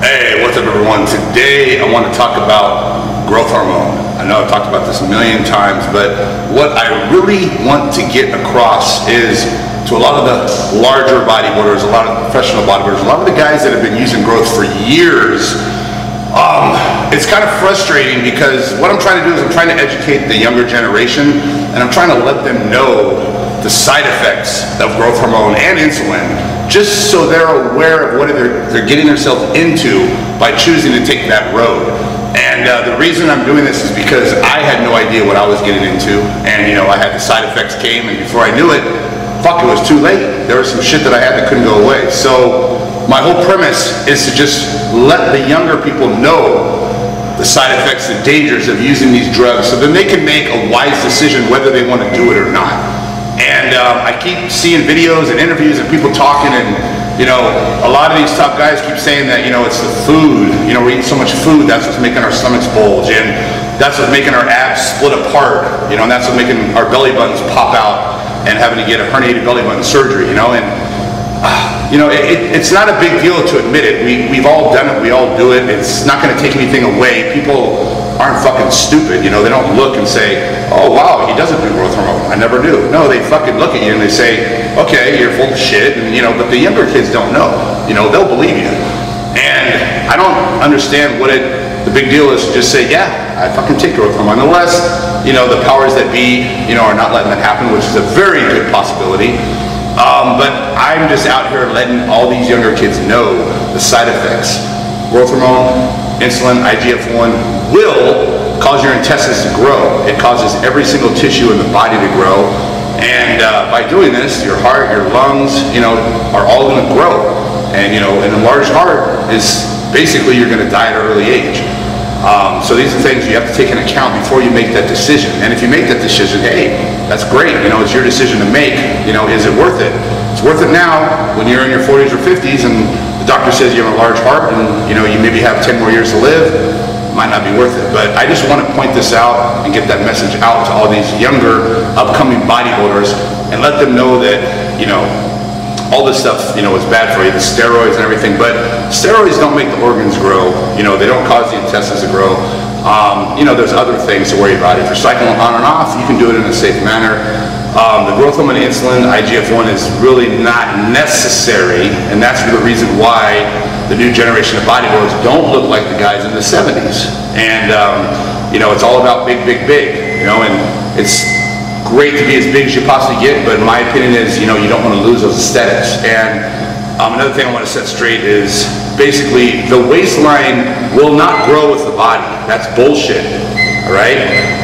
Hey, what's up everyone? Today I want to talk about growth hormone. I know I've talked about this a million times, but what I really want to get across is to a lot of the larger bodybuilders, a lot of professional bodybuilders, a lot of the guys that have been using growth for years. It's kind of frustrating because what I'm trying to do is I'm trying to educate the younger generation, and I'm trying to let them know the side effects of growth hormone and insulin, just so they're aware of what they're getting themselves into by choosing to take that road. And the reason I'm doing this is because I had no idea what I was getting into, and you know, I had the side effects came, and before I knew it, fuck, it was too late. There was some shit that I had that couldn't go away. So my whole premise is to just let the younger people know the side effects and dangers of using these drugs, so then they can make a wise decision whether they want to do it or not. And I keep seeing videos and interviews and people talking, and you know, a lot of these top guys keep saying that, you know, it's the food, you know, we eat so much food, that's what's making our stomachs bulge, and that's what's making our abs split apart, you know, and that's what's making our belly buttons pop out and having to get a herniated belly button surgery, you know. And you know, it's not a big deal to admit it. We've all done it, we all do it. It's not going to take anything away. People aren't fucking stupid, you know. They don't look and say, oh wow, he doesn't do growth hormone, I never knew. No, they fucking look at you and they say, okay, you're full of shit, and you know, but the younger kids don't know, you know, they'll believe you. And I don't understand what the big deal is to just say, yeah, I fucking take growth hormone, unless, you know, the powers that be, you know, are not letting that happen, which is a very good possibility. But I'm just out here letting all these younger kids know the side effects. Growth hormone, insulin, IGF-1 will cause your intestines to grow. It causes every single tissue in the body to grow. And by doing this, your heart, your lungs, you know, are all going to grow. And you know, an enlarged heart is basically you're going to die at an early age. So these are things you have to take into account before you make that decision. And if you make that decision, hey, that's great, you know, it's your decision to make, you know, is it worth it? It's worth it now when you're in your 40s or 50s and the doctor says you have a large heart and, you know, you maybe have 10 more years to live, might not be worth it. But I just want to point this out and get that message out to all these younger, upcoming bodybuilders and let them know that, you know, all this stuff, you know, is bad for you, the steroids and everything, but steroids don't make the organs grow, you know, they don't cause the intestines to grow. You know, there's other things to worry about. If you're cycling on and off, you can do it in a safe manner. The growth hormone, insulin, IGF-1 is really not necessary, and that's the reason why the new generation of bodybuilders don't look like the guys in the 70s. And, you know, it's all about big, big, big, you know, and it's great to be as big as you possibly get, but my opinion is, you know, you don't want to lose those aesthetics. And another thing I want to set straight is basically the waistline will not grow with the body. That's bullshit, all right?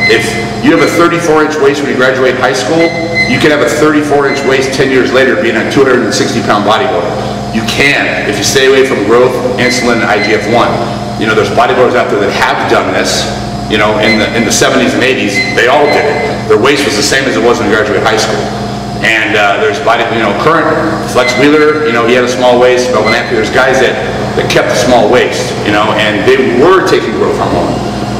If you have a 34-inch waist when you graduate high school, you can have a 34-inch waist 10 years later being a 260-pound bodybuilder. You can, if you stay away from growth, insulin, and IGF-1. You know, there's bodybuilders out there that have done this. You know, in the 70s and 80s, they all did it. Their waist was the same as it was when they graduated high school. And there's you know, current Flex Wheeler, you know, he had a small waist. But there's guys that kept a small waist, you know, and they were taking growth hormone.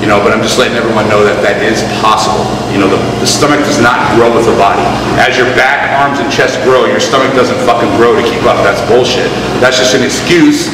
You know, but I'm just letting everyone know that that is possible. You know, the stomach does not grow with the body. As your back, arms, and chest grow, your stomach doesn't fucking grow to keep up. That's bullshit. That's just an excuse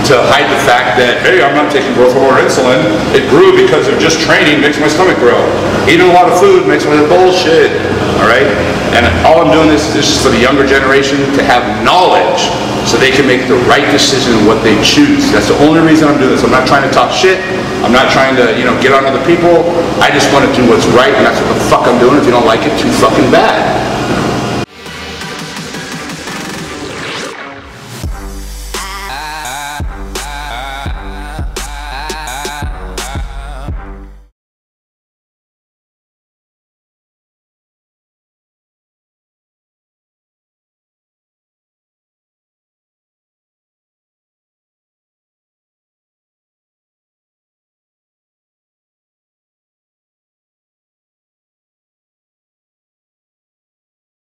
to hide the fact that, hey, I'm not taking growth hormone or insulin. It grew because of just training makes my stomach grow. Eating a lot of food makes my bullshit. All right? And all I'm doing this is just for the younger generation to have knowledge so they can make the right decision in what they choose. That's the only reason I'm doing this. I'm not trying to talk shit. I'm not trying to, you know, get on other people. I just want to do what's right, and that's what the fuck I'm doing. If you don't like it, too fucking bad.